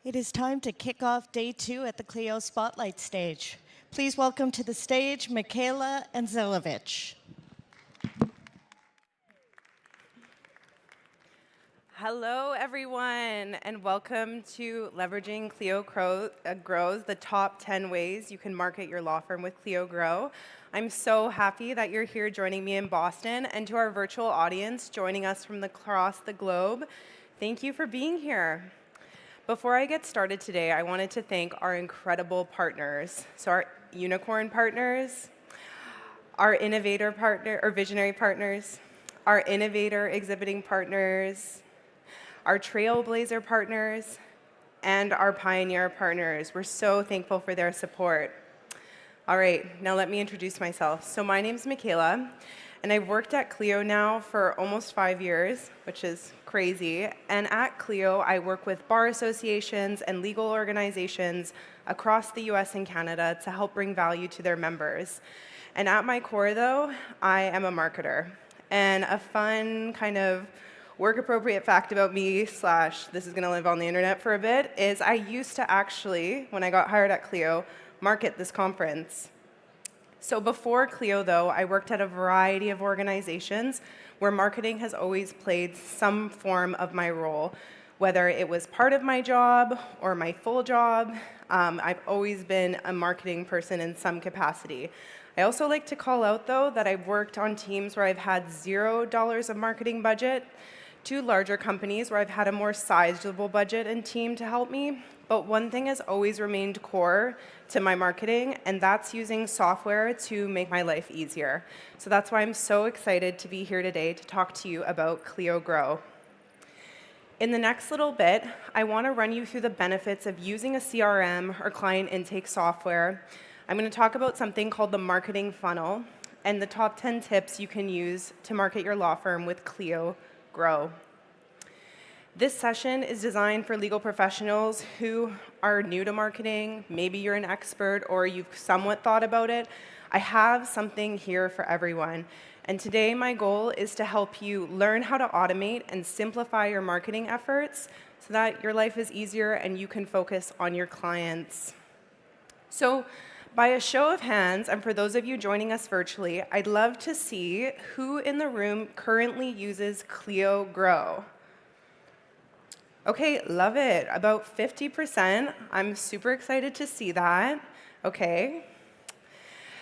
It is time to kick off day 2 at the Clio Spotlight stage. Please welcome to the stage Michaela Anzelovich. Hello, everyone, and welcome to Leveraging Clio Grow's the top 10 ways you can market your law firm with Clio Grow. I'm so happy that you're here joining me in Boston, and to our virtual audience joining us from across the globe, thank you for being here. Before I get started today, I wanted to thank our incredible partners. So our unicorn partners, our innovator partner or visionary partners, our innovator exhibiting partners, our trailblazer partners, and our pioneer partners. We're so thankful for their support. All right, now let me introduce myself. So my name's Michaela, and I've worked at Clio now for almost 5 years, which is crazy. And at Clio, I work with bar associations and legal organizations across the US and Canada to help bring value to their members. And at my core, though, I am a marketer. And a fun kind of work-appropriate fact about me, slash this is going to live on the internet for a bit, is I used to actually, when I got hired at Clio, market this conference. So before Clio, though, I worked at a variety of organizations where marketing has always played some form of my role, whether it was part of my job or my full job. I've always been a marketing person in some capacity. I also like to call out, though, that I've worked on teams where I've had $0 of marketing budget, to larger companies where I've had a more sizable budget and team to help me. But one thing has always remained core to my marketing, and that's using software to make my life easier. So that's why I'm so excited to be here today to talk to you about Clio Grow. In the next little bit, I want to run you through the benefits of using a CRM or client intake software. I'm going to talk about something called the marketing funnel and the top 10 tips you can use to market your law firm with Clio Grow. This session is designed for legal professionals who are new to marketing. Maybe you're an expert or you've somewhat thought about it. I have something here for everyone. And today my goal is to help you learn how to automate and simplify your marketing efforts so that your life is easier and you can focus on your clients. So by a show of hands, and for those of you joining us virtually, I'd love to see who in the room currently uses Clio Grow. Okay, love it. About 50%. I'm super excited to see that. Okay.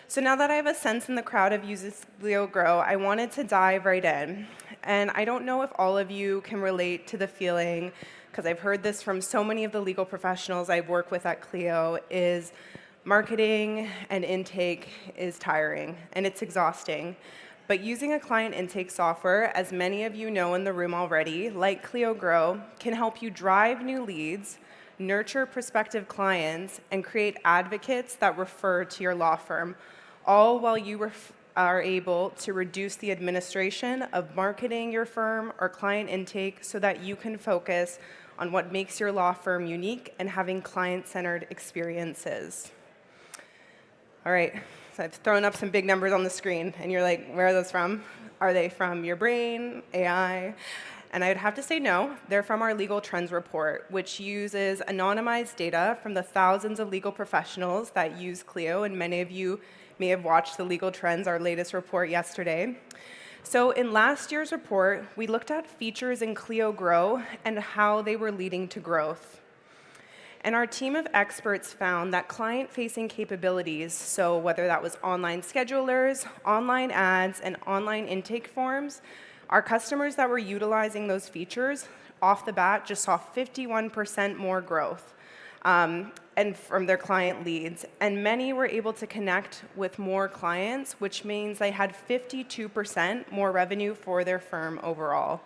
So now that I have a sense in the crowd of uses Clio Grow, I wanted to dive right in. And I don't know if all of you can relate to the feeling, because I've heard this from so many of the legal professionals I work with at Clio, is marketing and intake is tiring, and it's exhausting. But using a client intake software, as many of you know in the room already, like Clio Grow, can help you drive new leads, nurture prospective clients, and create advocates that refer to your law firm, all while you are able to reduce the administration of marketing your firm or client intake so that you can focus on what makes your law firm unique and having client-centered experiences. All right, so I've thrown up some big numbers on the screen, and you're like, where are those from? Are they from your brain, AI? And I'd have to say no. They're from our Legal Trends report, which uses anonymized data from the thousands of legal professionals that use Clio, and many of you may have watched the Legal Trends, our latest report yesterday. So in last year's report, we looked at features in Clio Grow and how they were leading to growth. And our team of experts found that client-facing capabilities, so whether that was online schedulers, online ads, and online intake forms, our customers that were utilizing those features off the bat just saw 51% more growth and from their client leads. And many were able to connect with more clients, which means they had 52% more revenue for their firm overall.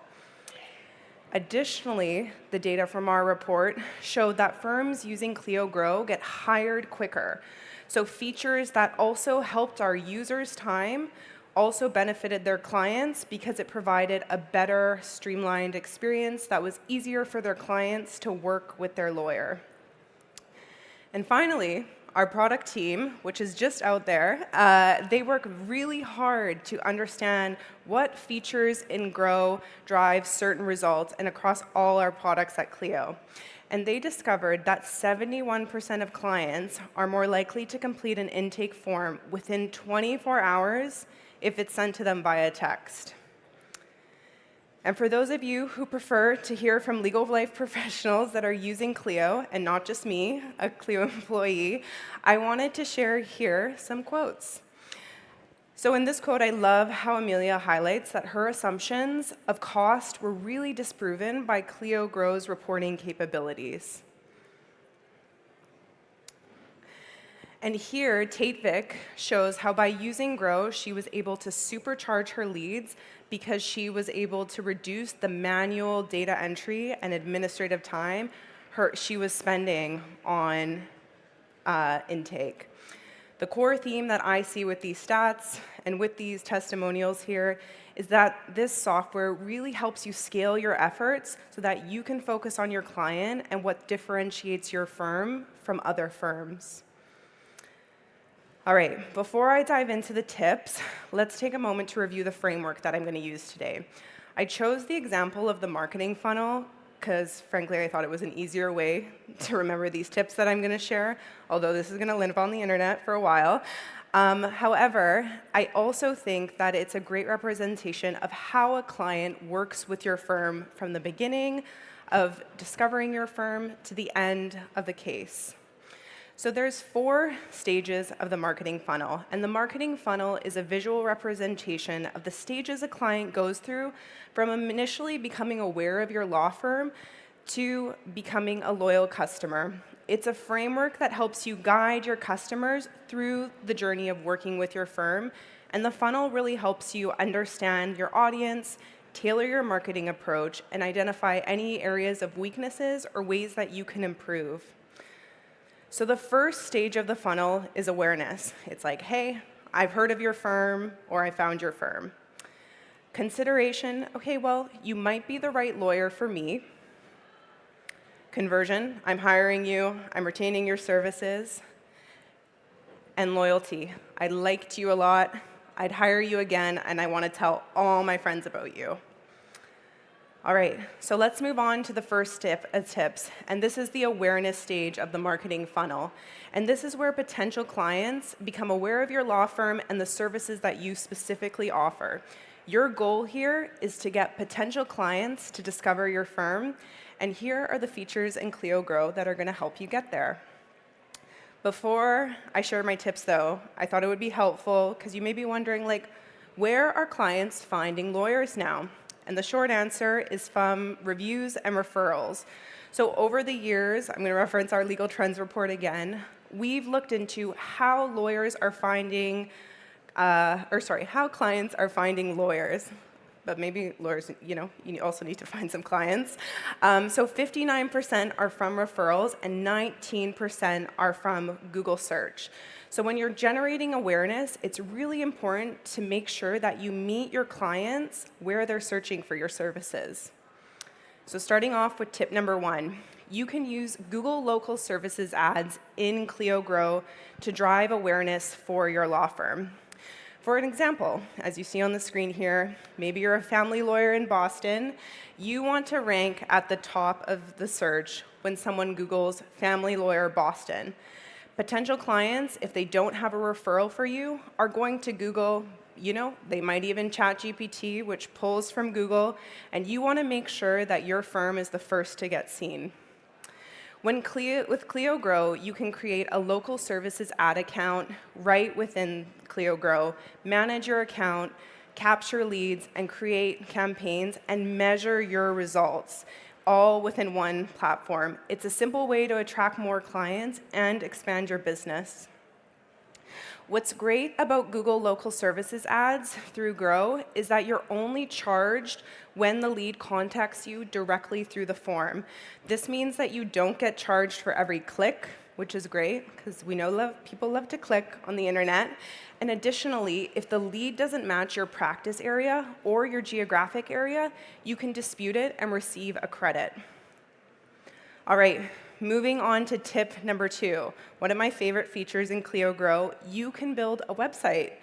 Additionally, the data from our report showed that firms using Clio Grow get hired quicker. So features that also helped our users' time also benefited their clients because it provided a better, streamlined experience that was easier for their clients to work with their lawyer. And finally, our product team, which is just out there, they work really hard to understand what features in Grow drive certain results and across all our products at Clio. and they discovered that 71% of clients are more likely to complete an intake form within 24 hours if it's sent to them via text. And for those of you who prefer to hear from legal life professionals that are using Clio, and not just me, a Clio employee, I wanted to share here some quotes. So in this quote, I love how Amelia highlights that her assumptions of cost were really disproven by Clio Grow's reporting capabilities. And here, Tate shows how by using Grow, she was able to supercharge her leads because she was able to reduce the manual data entry and administrative time she was spending on intake. The core theme that I see with these stats and with these testimonials here is that this software really helps you scale your efforts so that you can focus on your client and what differentiates your firm from other firms. All right, before I dive into the tips, let's take a moment to review the framework that I'm going to use today. I chose the example of the marketing funnel because, frankly, I thought it was an easier way to remember these tips that I'm going to share, although this is going to live on the internet for a while. However, I also think that it's a great representation of how a client works with your firm from the beginning of discovering your firm to the end of the case. So there's 4 stages of the marketing funnel, and the marketing funnel is a visual representation of the stages a client goes through from initially becoming aware of your law firm to becoming a loyal customer. It's a framework that helps you guide your customers through the journey of working with your firm, and the funnel really helps you understand your audience, tailor your marketing approach, and identify any areas of weaknesses or ways that you can improve. So the first stage of the funnel is awareness. It's like, hey, I've heard of your firm, or I found your firm. Consideration, okay, well, you might be the right lawyer for me. Conversion, I'm hiring you, I'm retaining your services. And loyalty, I liked you a lot, I'd hire you again, and I want to tell all my friends about you. All right, so let's move on to the first tips, and this is the awareness stage of the marketing funnel. And this is where potential clients become aware of your law firm and the services that you specifically offer. Your goal here is to get potential clients to discover your firm, and here are the features in Clio Grow that are going to help you get there. Before I share my tips, though, I thought it would be helpful because you may be wondering, like, where are clients finding lawyers now? And the short answer is from reviews and referrals. So over the years, I'm going to reference our legal trends report again, we've looked into how lawyers are finding, how clients are finding lawyers. But maybe lawyers, you also need to find some clients. So 59% are from referrals and 19% are from Google search. So when you're generating awareness, it's really important to make sure that you meet your clients where they're searching for your services. So starting off with tip number 1, you can use Google local services ads in Clio Grow to drive awareness for your law firm. For an example, as you see on the screen here, maybe you're a family lawyer in Boston. You want to rank at the top of the search when someone Googles family lawyer Boston. Potential clients, if they don't have a referral for you, are going to Google, they might even ChatGPT, which pulls from Google, and you want to make sure that your firm is the first to get seen. With Clio Grow, you can create a local services ad account right within Clio Grow, manage your account, capture leads, and create campaigns and measure your results, all within one platform. It's a simple way to attract more clients and expand your business. What's great about Google local services ads through Grow is that you're only charged when the lead contacts you directly through the form. This means that you don't get charged for every click, which is great because we know people love to click on the internet. And additionally, if the lead doesn't match your practice area or your geographic area, you can dispute it and receive a credit. All right, moving on to tip number 2. One of my favorite features in Clio Grow, you can build a website.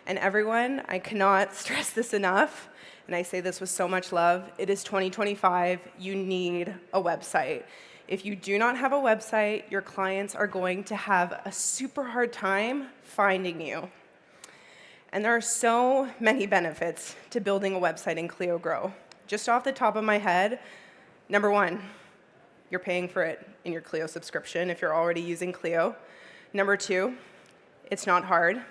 And everyone, I cannot stress this enough, and I say this with so much love, it is 2025, you need a website. If you do not have a website, your clients are going to have a super hard time finding you. And there are so many benefits to building a website in Clio Grow. Just off the top of my head, number one, you're paying for it in your Clio subscription if you're already using Clio. Number two, it's not hard.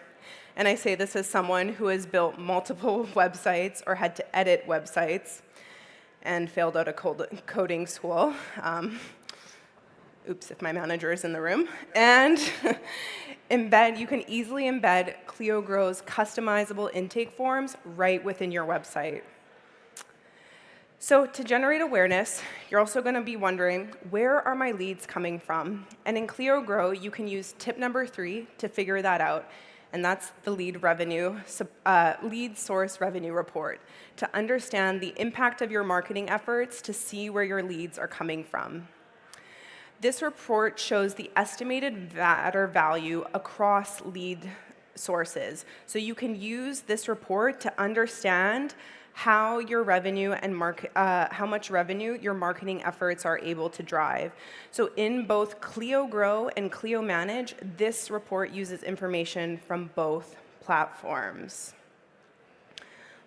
And I say this as someone who has built multiple websites or had to edit websites and failed out of coding school. Oops, if my manager is in the room. And you can easily embed Clio Grow's customizable intake forms right within your website. So to generate awareness, you're also going to be wondering, where are my leads coming from? And in Clio Grow, you can use tip number 3 to figure that out. And that's the lead source revenue report, to understand the impact of your marketing efforts to see where your leads are coming from. This report shows the estimated value across lead sources. So you can use this report to understand how your revenue and how much revenue your marketing efforts are able to drive. So in both Clio Grow and Clio Manage, this report uses information from both platforms.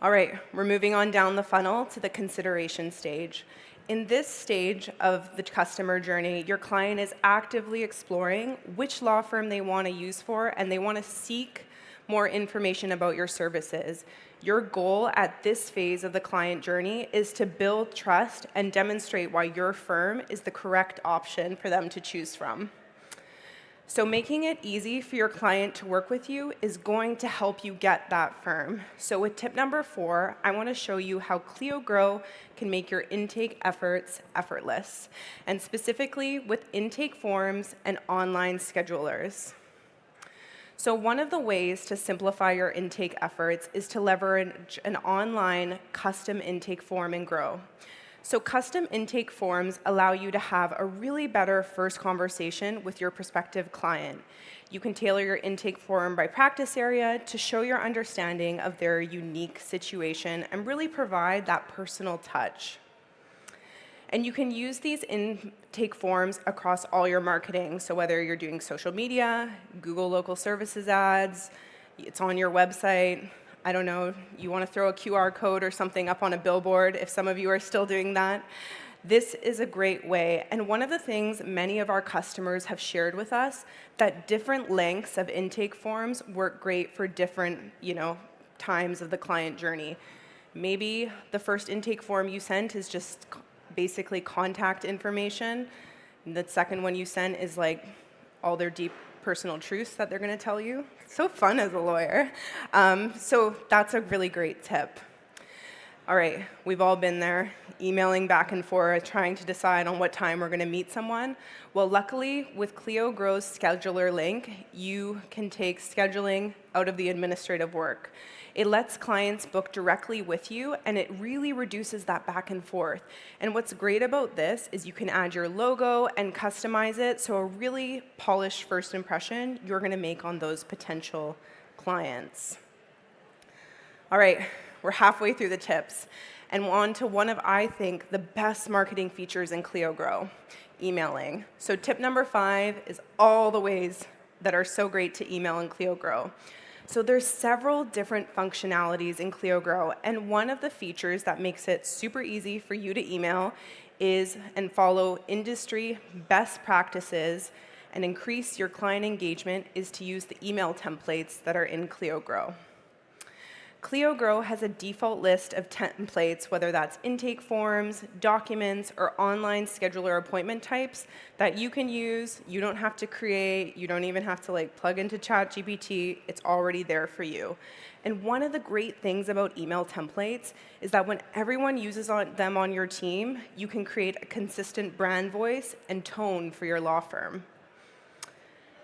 All right, we're moving on down the funnel to the consideration stage. In this stage of the customer journey, your client is actively exploring which law firm they want to use for, and they want to seek more information about your services. Your goal at this phase of the client journey is to build trust and demonstrate why your firm is the correct option for them to choose from. So making it easy for your client to work with you is going to help you get that firm. So with tip number 4, I want to show you how Clio Grow can make your intake efforts effortless, and specifically with intake forms and online schedulers. So one of the ways to simplify your intake efforts is to leverage an online custom intake form in Grow. So custom intake forms allow you to have a really better first conversation with your prospective client. You can tailor your intake form by practice area to show your understanding of their unique situation and really provide that personal touch. And you can use these intake forms across all your marketing. So whether you're doing social media, Google local services ads, it's on your website, I don't know, you want to throw a QR code or something up on a billboard, if some of you are still doing that. This is a great way. And one of the things many of our customers have shared with us, that different lengths of intake forms work great for different, times of the client journey. Maybe the first intake form you sent is just basically contact information. And the second one you sent is like all their deep personal truths that they're going to tell you. It's so fun as a lawyer. So that's a really great tip. All right, we've all been there, emailing back and forth, trying to decide on what time we're going to meet someone. Well, luckily, with Clio Grow's scheduler link, you can take scheduling out of the administrative work. It lets clients book directly with you, and it really reduces that back and forth. And what's great about this is you can add your logo and customize it, so a really polished first impression you're going to make on those potential clients. All right, we're halfway through the tips, and on to one of, I think, the best marketing features in Clio Grow, emailing. So tip number 5 is all the ways that are so great to email in Clio Grow. So there's several different functionalities in Clio Grow, and one of the features that makes it super easy for you to email is and follow industry best practices and increase your client engagement is to use the email templates that are in Clio Grow. Clio Grow has a default list of templates, whether that's intake forms, documents, or online scheduler appointment types that you can use. You don't have to create. You don't even have to plug into ChatGPT. It's already there for you. And one of the great things about email templates is that when everyone uses them on your team, you can create a consistent brand voice and tone for your law firm.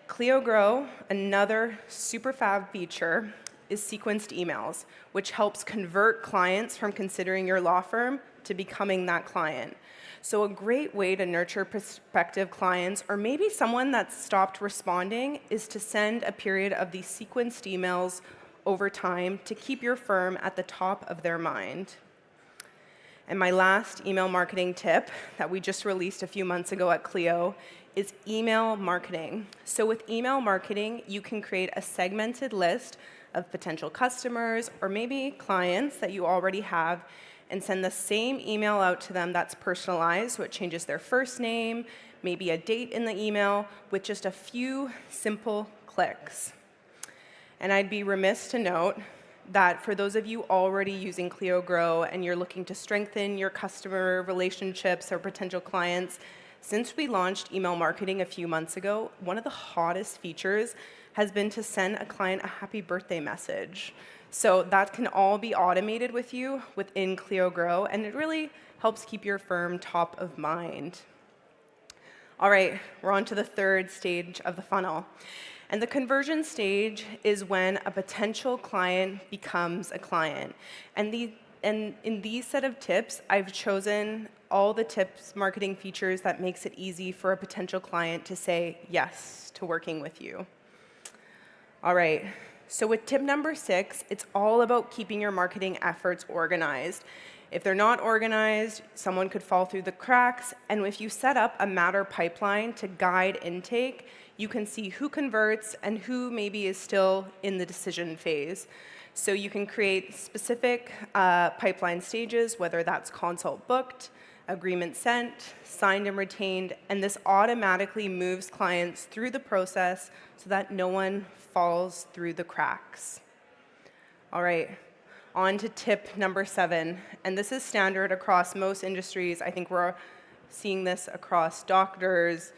Clio Grow, another super fab feature, is sequenced emails, which helps convert clients from considering your law firm to becoming that client. So a great way to nurture prospective clients, or maybe someone that's stopped responding, is to send a period of these sequenced emails over time to keep your firm at the top of their mind. And my last email marketing tip that we just released a few months ago at Clio is email marketing. So with email marketing, you can create a segmented list of potential customers or maybe clients that you already have and send the same email out to them that's personalized, so it changes their first name, maybe a date in the email, with just a few simple clicks. And I'd be remiss to note that for those of you already using Clio Grow and you're looking to strengthen your customer relationships or potential clients, since we launched email marketing a few months ago, one of the hottest features has been to send a client a happy birthday message. So that can all be automated with you within Clio Grow, and it really helps keep your firm top of mind. All right, we're on to the third stage of the funnel. And the conversion stage is when a potential client becomes a client. And in these set of tips, I've chosen all the tips, marketing features that makes it easy for a potential client to say yes to working with you. All right, so with tip number 6, it's all about keeping your marketing efforts organized. If they're not organized, someone could fall through the cracks, and if you set up a matter pipeline to guide intake, you can see who converts and who maybe is still in the decision phase. So you can create specific pipeline stages, whether that's consult booked, agreement sent, signed and retained, and this automatically moves clients through the process so that no one falls through the cracks. All right, on to tip number 7, and this is standard across most industries. I think we're seeing this across doctors.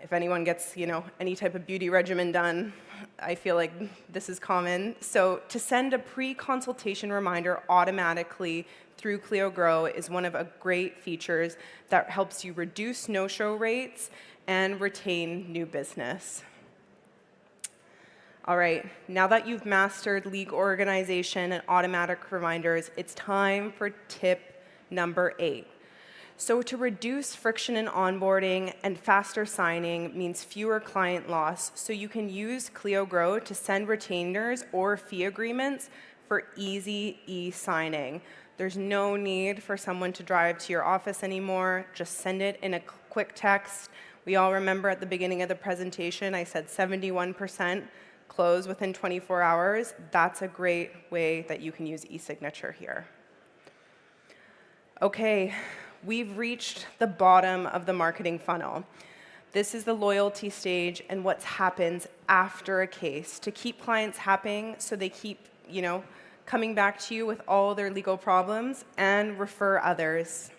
If anyone gets, any type of beauty regimen done, I feel like this is common. So to send a pre-consultation reminder automatically through Clio Grow is one of a great features that helps you reduce no-show rates and retain new business. All right, now that you've mastered lead organization and automatic reminders, it's time for tip number 8. So to reduce friction in onboarding and faster signing means fewer client loss, so you can use Clio Grow to send retainers or fee agreements for easy e-signing. There's no need for someone to drive to your office anymore. Just send it in a quick text. We all remember at the beginning of the presentation, I said 71% close within 24 hours. That's a great way that you can use e-signature here. Okay, we've reached the bottom of the marketing funnel. This is the loyalty stage and what happens after a case to keep clients happy so they keep, coming back to you with all their legal problems and refer others.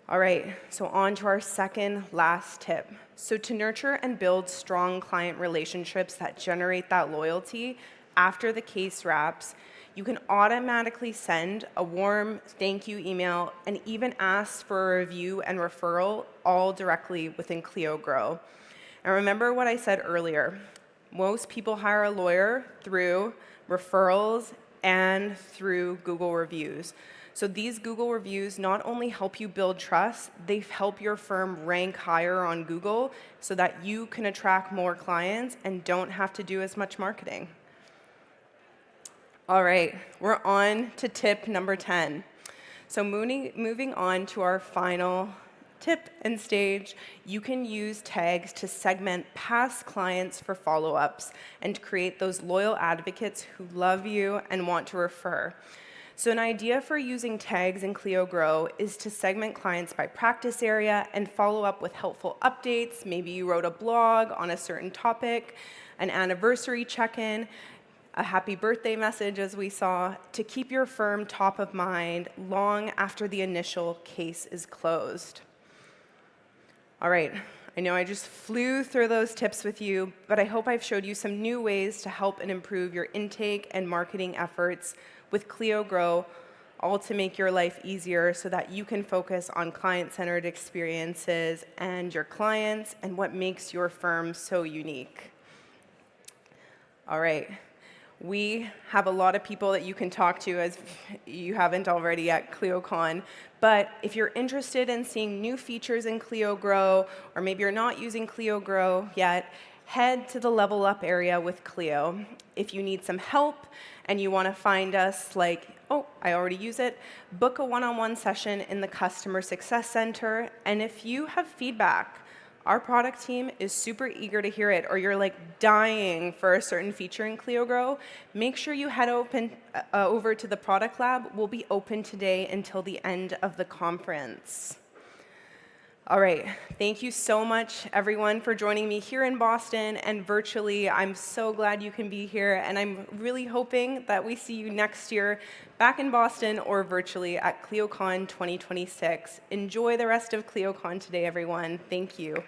All right, so on to our second last tip. So to nurture and build strong client relationships that generate that loyalty after the case wraps, you can automatically send a warm thank you email and even ask for a review and referral all directly within Clio Grow. And remember what I said earlier, most people hire a lawyer through referrals and through Google reviews. So these Google reviews not only help you build trust, they help your firm rank higher on Google so that you can attract more clients and don't have to do as much marketing. All right, we're on to tip number 10. So moving on to our final tip and stage, you can use tags to segment past clients for follow-ups and create those loyal advocates who love you and want to refer. So an idea for using tags in Clio Grow is to segment clients by practice area and follow up with helpful updates. Maybe you wrote a blog on a certain topic, an anniversary check-in, a happy birthday message, as we saw, to keep your firm top of mind long after the initial case is closed. All right, I know I just flew through those tips with you, but I hope I've showed you some new ways to help and improve your intake and marketing efforts with Clio Grow, all to make your life easier so that you can focus on client-centered experiences and your clients and what makes your firm so unique. All right. We have a lot of people that you can talk to, as you haven't already, at ClioCon. But if you're interested in seeing new features in Clio Grow, or maybe you're not using Clio Grow yet, head to the Level Up area with Clio. If you need some help and you want to find us like oh, I already use it, book a one-on-one session in the Customer Success Center. And if you have feedback, our product team is super eager to hear it, or you're like dying for a certain feature in Clio Grow, make sure you head over to the product lab. We'll be open today until the end of the conference. All right, thank you so much, everyone, for joining me here in Boston and virtually. I'm so glad you can be here, and I'm really hoping that we see you next year back in Boston or virtually at ClioCon 2026. Enjoy the rest of ClioCon today, everyone. Thank you.